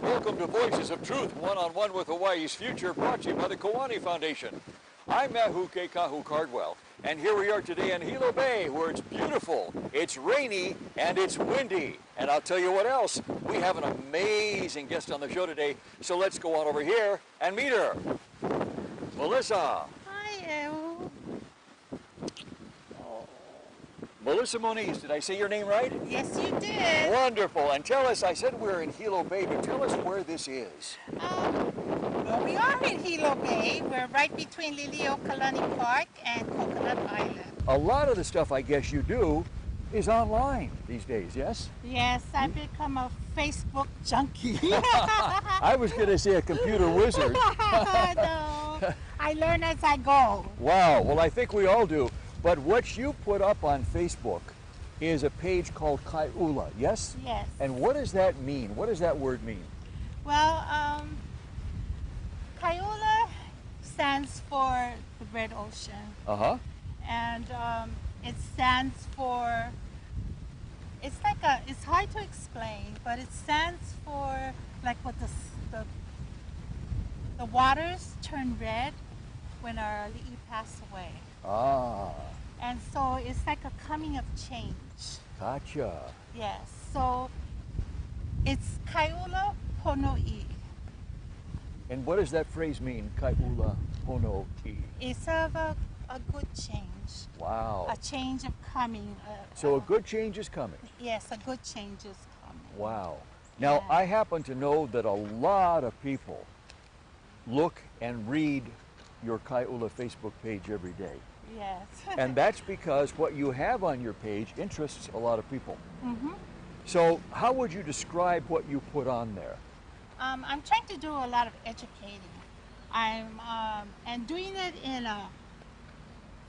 Welcome to Voices of Truth, one-on-one with Hawaii's future, brought to you by the Kiwani Foundation. I'm Mahuke Kahu Cardwell, and here we are today in Hilo Bay, where it's beautiful, it's rainy, and it's windy. And I'll tell you what else, we have an amazing guest on the show today, so let's go on over here and meet her. Melissa. Hi, El. Melissa Moniz, did I say your name right? Yes, you did. Wonderful. And tell us, I said we're in Hilo Bay, but tell us where this is. Well, we are in Hilo Bay. We're right between Liliuokalani Park and Coconut Island. A lot of the stuff I guess you do is online these days, yes? Yes, I've become a Facebook junkie. I was going to say a computer wizard. No, I learn as I go. Wow, well I think we all do. But what you put up on Facebook is a page called Kyola, yes? Yes. And what does that mean? What does that word mean? Well, Kyola stands for the Red Ocean. Uh-huh. And it stands for, it's hard to explain, but it stands for like what the waters turn red when our li'i pass away. Ah. And so it's like a coming of change. Gotcha. Yes. So it's Kyola Pono'i. And what does that phrase mean, Kyola Pono'i? It's of a good change. Wow. A change of coming. So a good change is coming. Yes, a good change is coming. Wow. Now, Yeah. I happen to know that a lot of people look and read your Kyola Facebook page every day. Yes. And that's because what you have on your page interests a lot of people. Mm-hmm. So how would you describe what you put on there? I'm trying to do a lot of educating. And doing it in a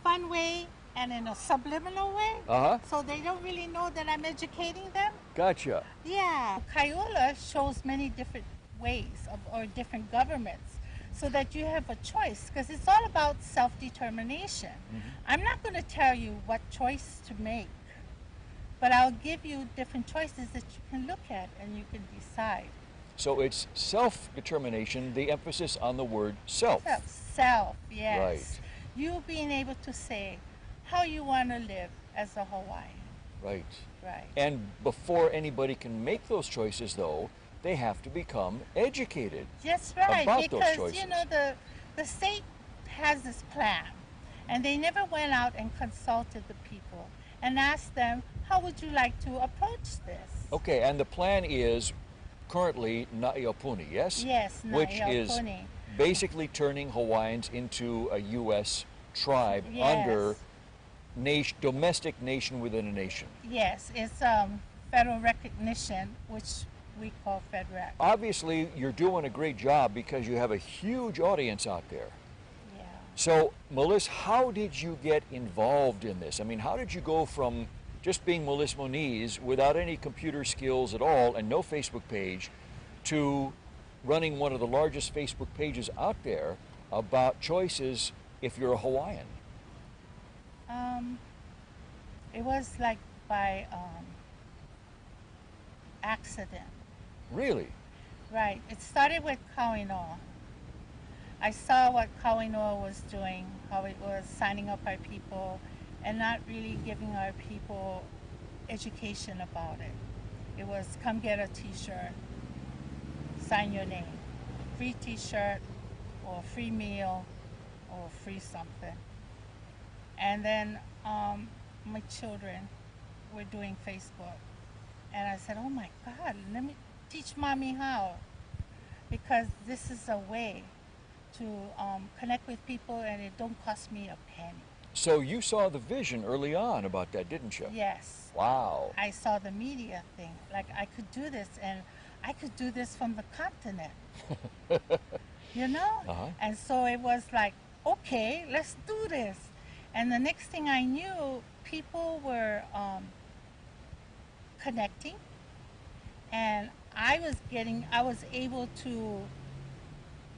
fun way and in a subliminal way. Uh-huh. So they don't really know that I'm educating them. Gotcha. Yeah. Kyola shows many different ways or different governments so that you have a choice, because it's all about self-determination. Mm-hmm. I'm not going to tell you what choice to make, but I'll give you different choices that you can look at and you can decide. So it's self-determination, the emphasis on the word self. Self, yes. Right. You being able to say how you want to live as a Hawaiian. Right. Right. And before anybody can make those choices, though, they have to become educated. Yes, right. About those because, choices. you know, the state has this plan, and they never went out and consulted the people and asked them, how would you like to approach this? Okay, and the plan is currently Aupuni, yes? Yes, which is Aupuni. basically turning Hawaiians into a U.S. tribe under domestic nation within a nation. Yes, it's federal recognition, which we call FedRec. Obviously, you're doing a great job because you have a huge audience out there. Yeah. So, Melissa, how did you get involved in this? I mean, how did you go from just being Melissa Moniz without any computer skills at all and no Facebook page to running one of the largest Facebook pages out there about choices if you're a Hawaiian? It was like by accident. Really? Right. It started with Kauinoa. I saw what Kauinoa was doing, how it was signing up our people and not really giving our people education about it. It was come get a t-shirt, sign your name, free t-shirt or free meal or free something. And then my children were doing Facebook. And I said, oh my God, let me teach mommy how. Because this is a way to connect with people and it don't cost me a penny. So you saw the vision early on about that, didn't you? Yes. Wow. I saw the media thing. Like I could do this and I could do this from the continent. You know? Uh-huh. And so it was like, okay, let's do this. And the next thing I knew, people were connecting, and I was able to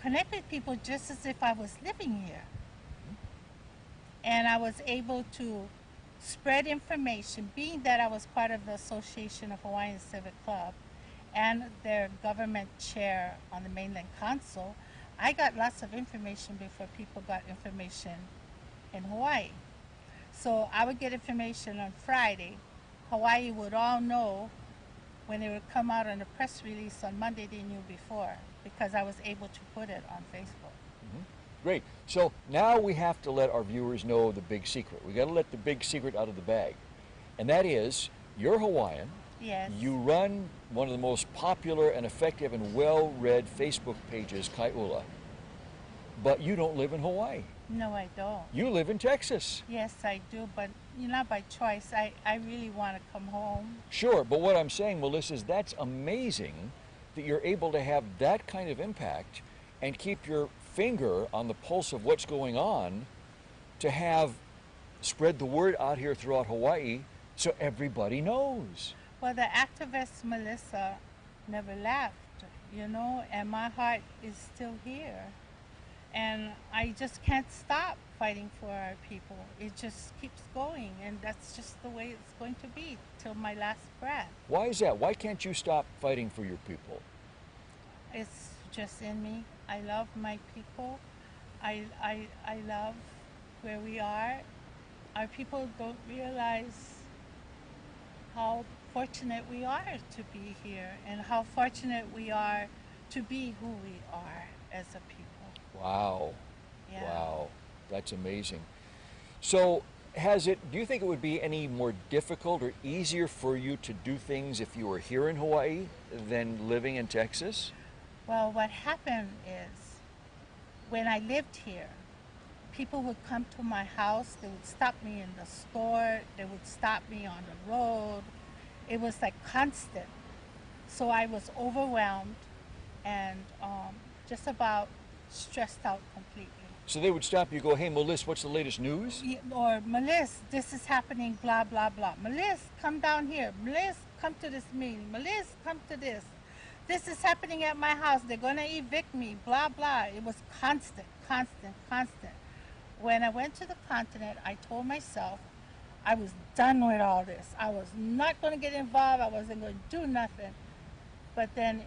connect with people just as if I was living here. And I was able to spread information, being that I was part of the Association of Hawaiian Civic Club, and their government chair on the mainland council, I got lots of information before people got information in Hawaii. So I would get information on Friday. Hawaii would all know when it would come out on a press release on Monday. They knew before because I was able to put it on Facebook. Great. So now we have to let our viewers know the big secret. We got to let the big secret out of the bag. And that is, you're Hawaiian. Yes. You run one of the most popular and effective and well-read Facebook pages, Kyola. But you don't live in Hawaii. No, I don't. You live in Texas. Yes, I do, but not by choice. I really want to come home. Sure, but what I'm saying, Melissa, is that's amazing that you're able to have that kind of impact and keep your finger on the pulse of what's going on to have spread the word out here throughout Hawaii so everybody knows. Well, the activist Melissa never left, and my heart is still here. And I just can't stop fighting for our people. It just keeps going, and that's just the way it's going to be till my last breath. Why is that? Why can't you stop fighting for your people? It's just in me. I love my people. I love where we are. Our people don't realize how fortunate we are to be here and how fortunate we are to be who we are as a people. Wow. Yeah. Wow. That's amazing. So do you think it would be any more difficult or easier for you to do things if you were here in Hawaii than living in Texas? Well, what happened is when I lived here, people would come to my house, they would stop me in the store, they would stop me on the road. It was like constant. So I was overwhelmed and just about stressed out completely. So they would stop you and go, hey, Melissa, what's the latest news? Or, Melissa, this is happening, blah, blah, blah. Melissa, come down here. Melissa, come to this meeting. Melissa, come to this. This is happening at my house. They're going to evict me, blah, blah. It was constant, constant, constant. When I went to the continent, I told myself I was done with all this. I was not going to get involved. I wasn't going to do nothing. But then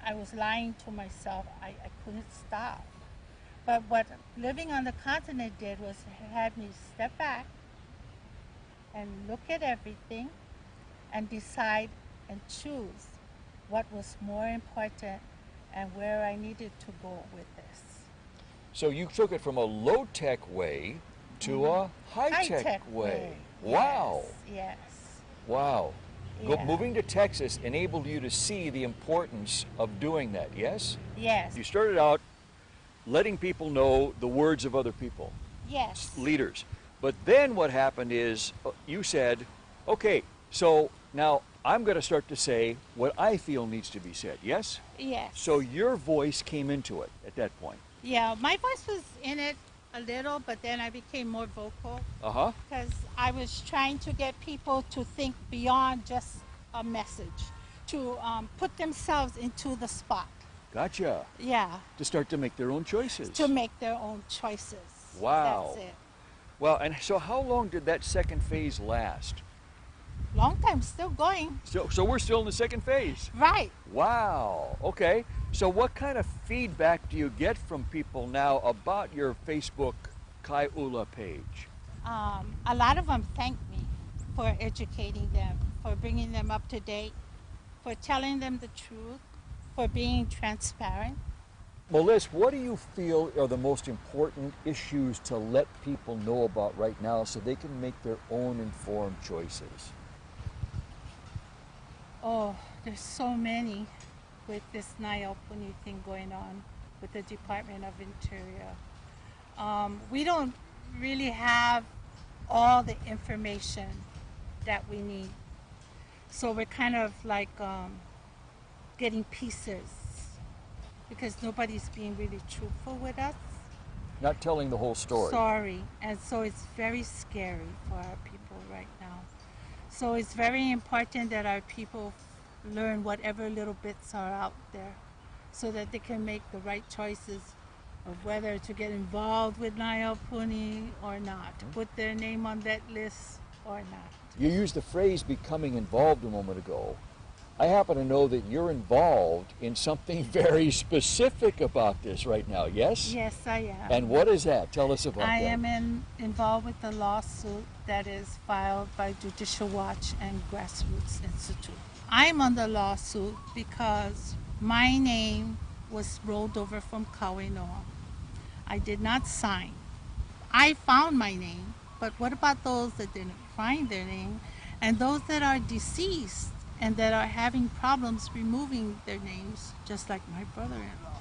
I was lying to myself. I couldn't stop. But what living on the continent did was it had me step back and look at everything and decide and choose what was more important and where I needed to go with this. So you took it from a low-tech way to a high-tech way. Wow. Yes. Wow. Yeah. Moving to Texas enabled you to see the importance of doing that, yes? Yes. You started out letting people know the words of other people, Yes. leaders. But then what happened is you said, okay, so now I'm going to start to say what I feel needs to be said, yes? Yes. So your voice came into it at that point. Yeah, my voice was in it a little, but then I became more vocal Uh-huh. because I was trying to get people to think beyond just a message, to put themselves into the spot. Gotcha. Yeah, To start to make their own choices. to make their own choices. Wow. That's it. Well, and so how long did that second phase last? Long time, still going. So we're still in the second phase. Right. Wow. Okay. So what kind of feedback do you get from people now about your Facebook Kai'ula page? A lot of them thank me for educating them, for bringing them up to date, for telling them the truth, for being transparent. Melissa, what do you feel are the most important issues to let people know about right now so they can make their own informed choices? Oh, there's so many with this Aupuni thing going on with the Department of Interior. We don't really have all the information that we need. So we're kind of like getting pieces because nobody's being really truthful with us. Not telling the whole story. Sorry. And so it's very scary for our people right now. So it's very important that our people learn whatever little bits are out there so that they can make the right choices of whether to get involved with Aupuni or not, to put their name on that list or not. You used the phrase becoming involved a moment ago. I happen to know that you're involved in something very specific about this right now, yes? Yes, I am. And what is that? Tell us about I that. am involved with the lawsuit that is filed by Judicial Watch and Grassroots Institute. I'm on the lawsuit because my name was rolled over from Kawinoa. I did not sign. I found my name, but what about those that didn't find their name and those that are deceased and that are having problems removing their names, just like my brother-in-law?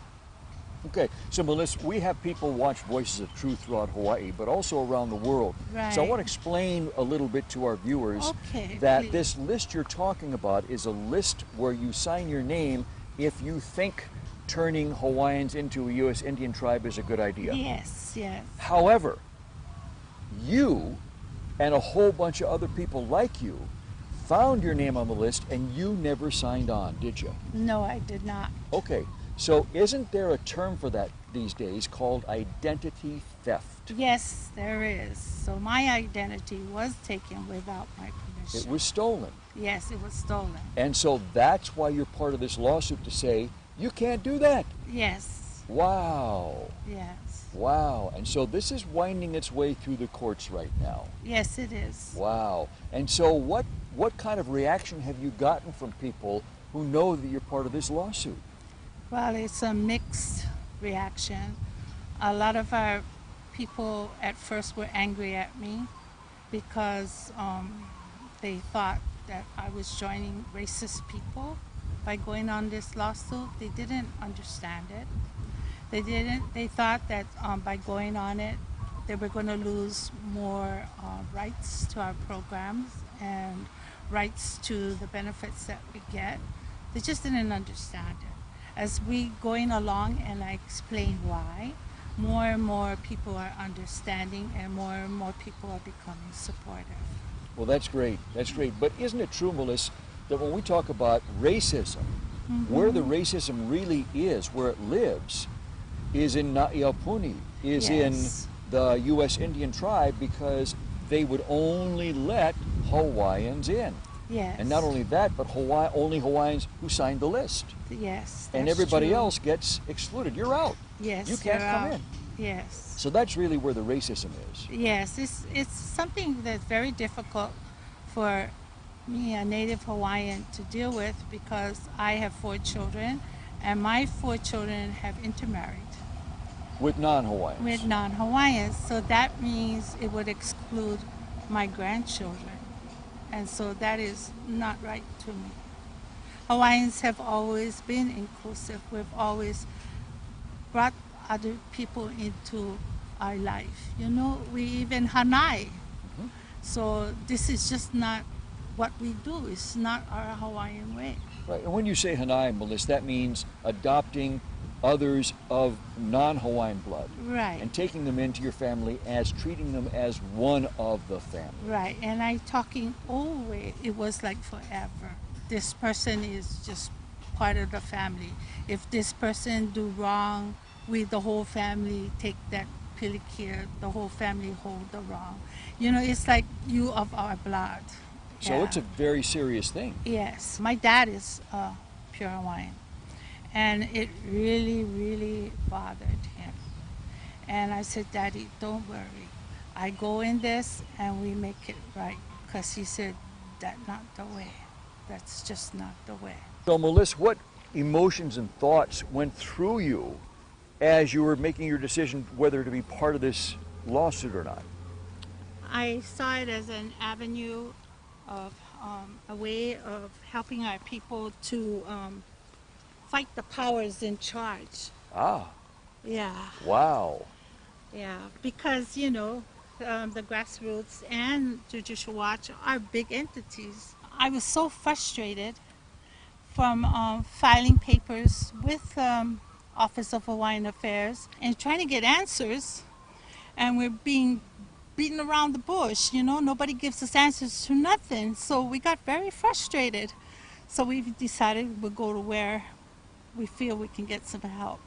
Okay, so Moniz, we have people watch Voices of Truth throughout Hawaii, but also around the world. Right. So I want to explain a little bit to our viewers that please. this list you're talking about is a list where you sign your name if you think turning Hawaiians into a U.S. Indian tribe is a good idea. Yes, yes. However, you and a whole bunch of other people like you found your name on the list and you never signed on, did you? No, I did not. Okay, so isn't there a term for that these days called identity theft? Yes, there is. So my identity was taken without my permission. It was stolen. Yes, it was stolen. And so that's why you're part of this lawsuit, to say, you can't do that. Yes, Wow. yes. Wow. And so this is winding its way through the courts right now. Yes, it is. Wow. And so what kind of reaction have you gotten from people who know that you're part of this lawsuit? Well, it's a mixed reaction. A lot of our people at first were angry at me because they thought that I was joining racist people by going on this lawsuit. They didn't understand it. They thought that by going on it, they were going to lose more rights to our programs and rights to the benefits that we get. They just didn't understand it. As we going along and I explain why, more and more people are understanding and more people are becoming supportive. Well, that's great. That's great. But isn't it true, Moniz, that when we talk about racism, where the racism really is, where it lives, is in Aupuni, is in the U.S. Indian tribe, because they would only let Hawaiians in. Yes. And not only that, but only Hawaiians who signed the list. Yes. And everybody else gets excluded. You're out. Yes. You can't come in. Yes. So that's really where the racism is. Yes. It's something that's very difficult for me, a native Hawaiian, to deal with, because I have 4 children and my 4 children have intermarried. With non-Hawaiians? With non-Hawaiians. So that means it would exclude my grandchildren. And so that is not right to me. Hawaiians have always been inclusive. We've always brought other people into our life. You know, we even hanai. So this is just not what we do. It's not our Hawaiian way. Right. And when you say hanai, Moniz, that means adopting others of non-Hawaiian blood. Right. And taking them into your family as treating them as one of the family. Right. And I talking always, it was like forever. This person is just part of the family. If this person do wrong, we, the whole family, take that pilikir, the whole family hold the wrong. You know, it's like you of our blood. So it's a very serious thing. Yes. My dad is pure Hawaiian. And it really, really bothered him. And I said, Daddy, don't worry. I go in this and we make it right. Because he said, that's not the way. That's just not the way. So, Moniz, what emotions and thoughts went through you as you were making your decision whether to be part of this lawsuit or not? I saw it as an avenue of a way of helping our people to fight the powers in charge. Ah. Yeah. Wow. Yeah, because, you know, the grassroots and Judicial Watch are big entities. I was so frustrated from filing papers with Office of Hawaiian Affairs and trying to get answers, and we're being beaten around the bush. You know, nobody gives us answers to nothing. So we got very frustrated. So we've decided we'll go to where we feel we can get some help.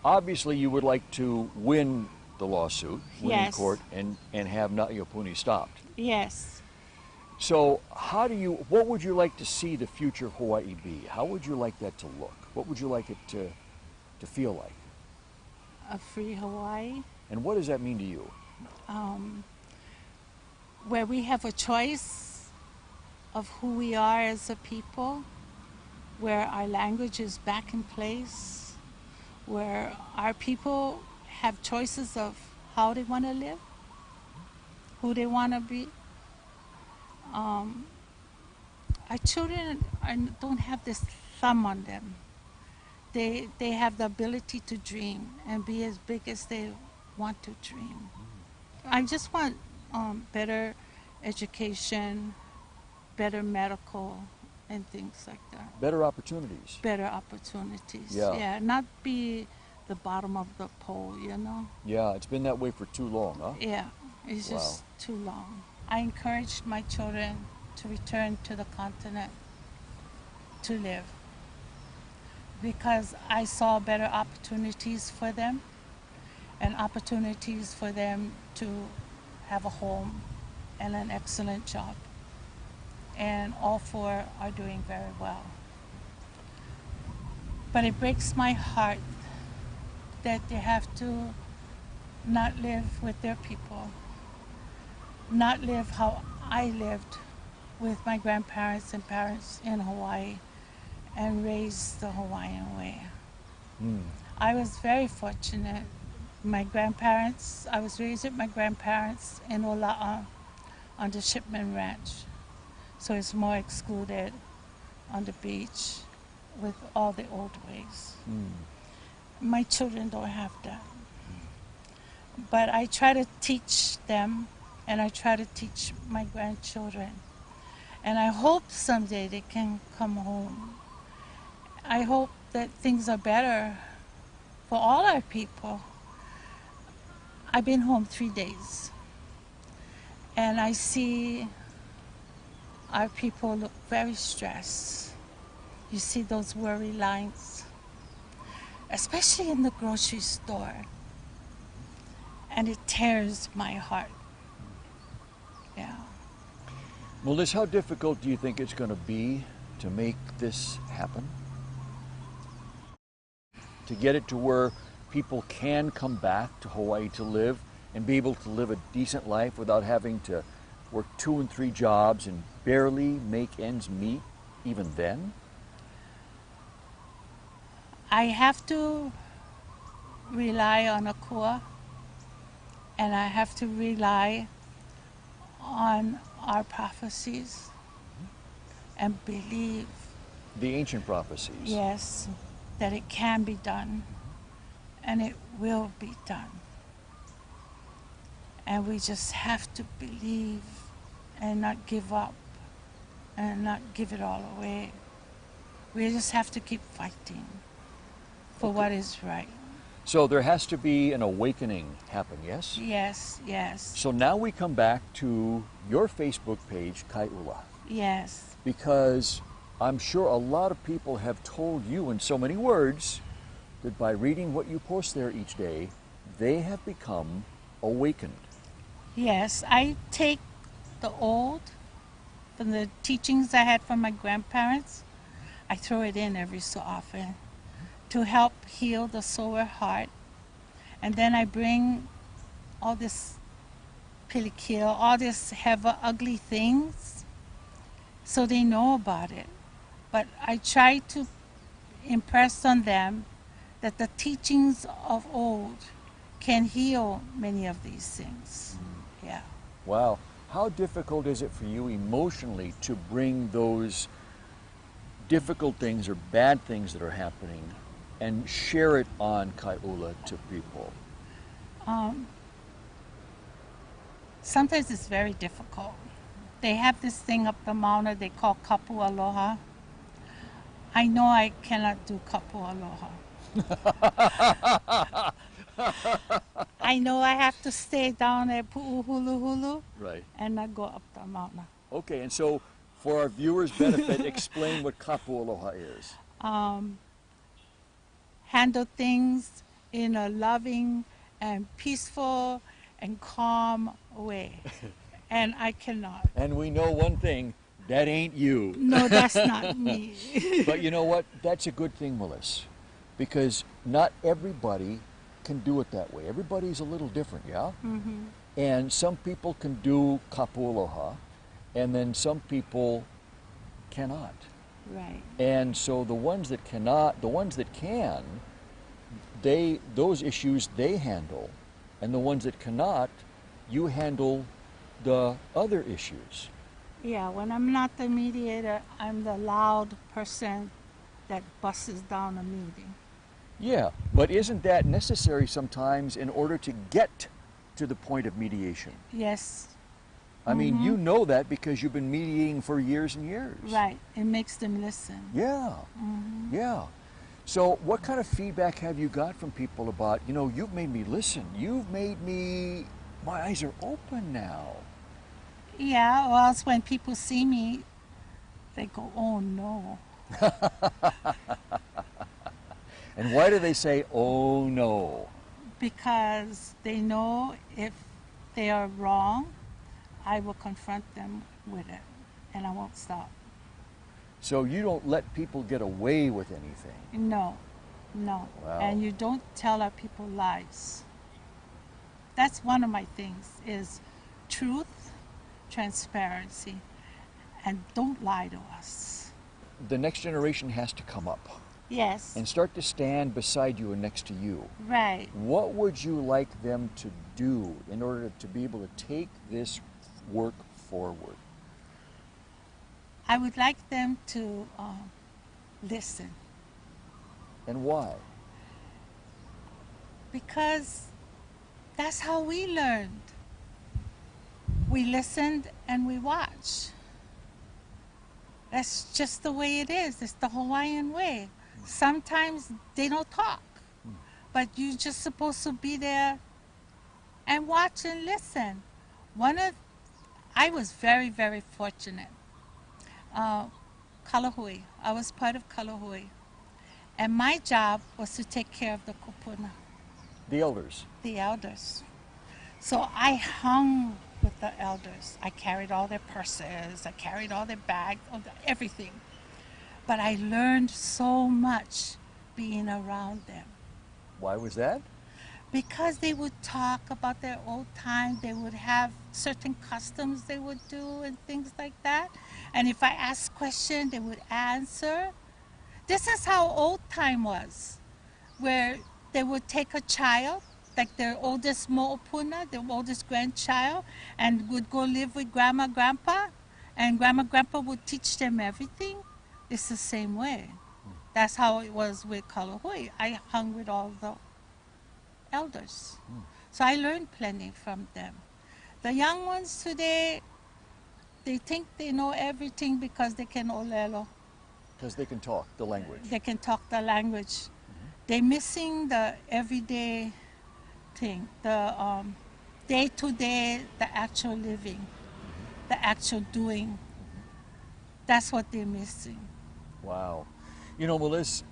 Obviously, you would like to win the lawsuit, win in Yes. court, and have Aupuni stopped. Yes. So what would you like to see the future of Hawaii be? How would you like that to look? What would you like it to feel like? A free Hawaii, And what does that mean to you? where we have a choice of who we are as a people, where our language is back in place, where our people have choices of how they want to live, who they want to be. Our children don't have this thumb on them. They have the ability to dream and be as big as they want to dream. I just want better education, better medical, and things like that. Better opportunities. Better opportunities. Yeah. Yeah, not be the bottom of the pole, you know? Yeah, it's been that way for too long, huh? Yeah, it's just too long. I encouraged my children to return to the continent to live because I saw better opportunities for them and opportunities for them to have a home and an excellent job. And all four are doing very well. But it breaks my heart that they have to not live with their people, not live how I lived with my grandparents and parents in Hawaii and raised the Hawaiian way. I was very fortunate. My grandparents, I was raised with my grandparents in Ola'a on the Shipman Ranch. So it's more excluded on the beach with all the old ways. My children don't have that. But I try to teach them and I try to teach my grandchildren. And I hope someday they can come home. I hope that things are better for all our people. I've been home 3 days and I see our people look very stressed. You see those worry lines, especially in the grocery store. And it tears my heart. Yeah. Moniz, how difficult do you think it's going to be to make this happen? To get it to where people can come back to Hawaii to live and be able to live a decent life without having to work 2 and 3 jobs and barely make ends meet even then? I have to rely on Akua and I have to rely on our prophecies and believe, The ancient prophecies. yes, that it can be done and it will be done. And we just have to believe and not give up and not give it all away. We just have to keep fighting for what is right. So there has to be an awakening happen, yes? Yes, yes, So now we come back to your Facebook page, Kyola, yes. because I'm sure a lot of people have told you in so many words that by reading what you post there each day, they have become awakened. Yes, I take the old, from the teachings I had from my grandparents, I throw it in every so often to help heal the solar heart. And then I bring all this pilikil, all this heavy, ugly things, so they know about it. But I try to impress on them that the teachings of old can heal many of these things. Yeah. Wow. How difficult is it for you emotionally to bring those difficult things or bad things that are happening and share it on Kyola to people? Sometimes it's very difficult. They have this thing up the mountain they call kapu aloha. I know I cannot do kapu aloha. I know I have to stay down at Pu'uhuluhulu Right. and not go up the mountain. Okay, and so for our viewers' benefit, explain what kapu aloha is. Handle things in a loving and peaceful and calm way. And I cannot. And we know one thing, that ain't you. No, that's not me. But you know what? That's a good thing, Melissa, because not everybody can do it that way. Everybody's a little different, yeah? Mm-hmm. And some people can do kapu'aloha, and then some people cannot. Right. And so the ones that cannot, the ones that can, those issues they handle, and the ones that cannot, you handle the other issues. Yeah, when I'm not the mediator, I'm the loud person that busts down a meeting. Yeah, but isn't that necessary sometimes in order to get to the point of mediation? Yes. I mean, you know that because you've been mediating for years and years. Right. It makes them listen. Yeah. Yeah. So what kind of feedback have you got from people about, you've made me listen. You've made me, my eyes are open now. Yeah, or else when people see me, they go, oh no. And why do they say, oh no? Because they know if they are wrong, I will confront them with it, and I won't stop. So you don't let people get away with anything? No, no. Wow. And you don't tell our people lies. That's one of my things, is truth, transparency, and don't lie to us. The next generation has to come up Yes. and start to stand beside you and next to you. Right. What would you like them to do in order to be able to take this work forward? I would like them to listen, And why? because that's how we learned. We listened and we watched. That's just the way it is. It's the Hawaiian way. Sometimes they don't talk, but you're just supposed to be there and watch and listen. I was very, very fortunate. Kalahui. I was part of Kalahui. And my job was to take care of the kupuna, The elders. the elders. So I hung with the elders. I carried all their purses, I carried all their bags, everything. But I learned so much being around them. Why was that? Because they would talk about their old time, they would have certain customs they would do and things like that. And if I asked questions, they would answer. This is how old time was, where they would take a child, like their oldest mo'opuna, their oldest grandchild, and would go live with grandma, grandpa, and grandma, grandpa would teach them everything. It's the same way. That's how it was with Kalahui. I hung with all the elders. So I learned plenty from them. The young ones today, they think they know everything because they can olelo. Because they can talk the language. They can talk the language. They're missing the everyday thing, the day-to-day, the actual living, the actual doing. That's what they're missing. Wow. Melissa,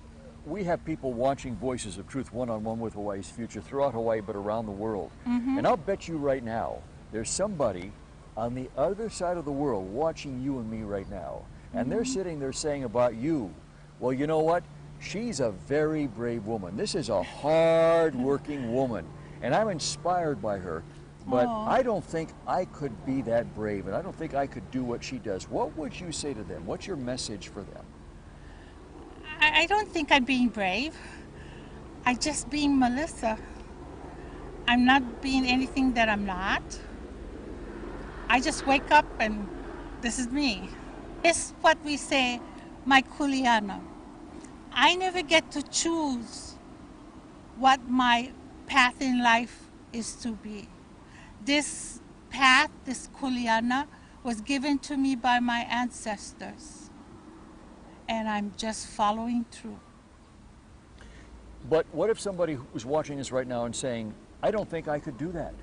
we have people watching Voices of Truth one-on-one with Hawaii's Future throughout Hawaii, but around the world. And I'll bet you right now, there's somebody on the other side of the world watching you and me right now. And they're sitting there saying about you, well, you know what? She's a very brave woman. This is a hard-working woman. And I'm inspired by her. But I don't think I could be that brave, and I don't think I could do what she does. What would you say to them? What's your message for them? I don't think I'm being brave. I'm just being Melissa. I'm not being anything that I'm not. I just wake up and this is me. It's what we say, my kuleana. I never get to choose what my path in life is to be. This path, this kuleana, was given to me by my ancestors. And I'm just following through. But what if somebody was watching this right now and saying, I don't think I could do that.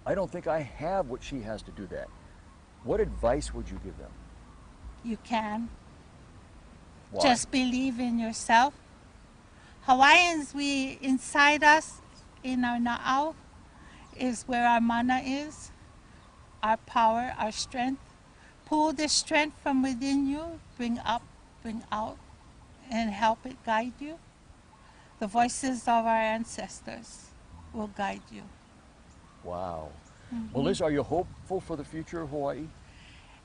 I don't think I have what she has to do that. What advice would you give them? You can. Why? Just believe in yourself. Hawaiians, we inside us, in our na'au, is where our mana is. our power, our strength. Pull the strength from within you, bring up, bring out, and help it guide you. The voices of our ancestors will guide you. Wow. Moniz, are you hopeful for the future of Hawaii?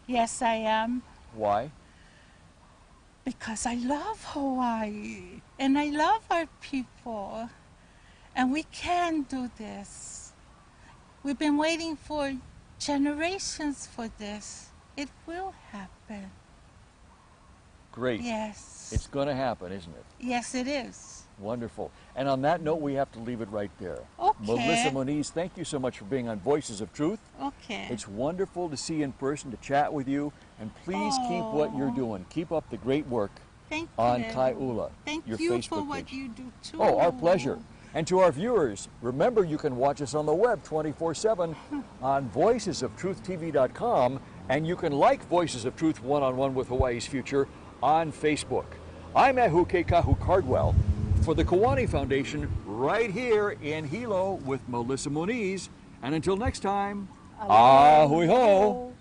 Yes, I am, Why? because I love Hawaii and I love our people. And we can do this. We've been waiting for generations for this. It will happen. Great. Yes. It's going to happen, isn't it? Yes, it is. Wonderful. And on that note, we have to leave it right there. Okay. Melissa Moniz, thank you so much for being on Voices of Truth. Okay. It's wonderful to see you in person, to chat with you, and please keep what you're doing. Keep up the great work Thank on you. Kyola, Thank your you Facebook for what page. you do too. Oh, our pleasure. And to our viewers, remember you can watch us on the web 24/7 on voicesoftruthtv.com, and you can like Voices of Truth One-on-One with Hawaii's Future on Facebook. I'm Ahuke Kahu Cardwell for the Kiwani Foundation right here in Hilo with Melissa Moniz. And until next time, ahui ho!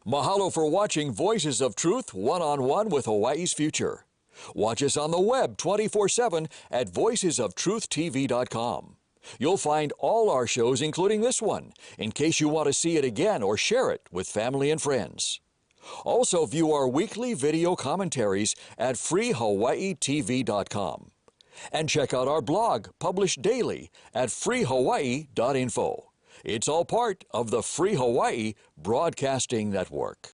Mahalo for watching Voices of Truth One-on-One with Hawaii's Future. Watch us on the web 24/7 at voicesoftruchtv.com. You'll find all our shows, including this one, in case you want to see it again or share it with family and friends. Also view our weekly video commentaries at freehawaiitv.com. And check out our blog, published daily, at freehawaii.info. It's all part of the Free Hawaii Broadcasting Network.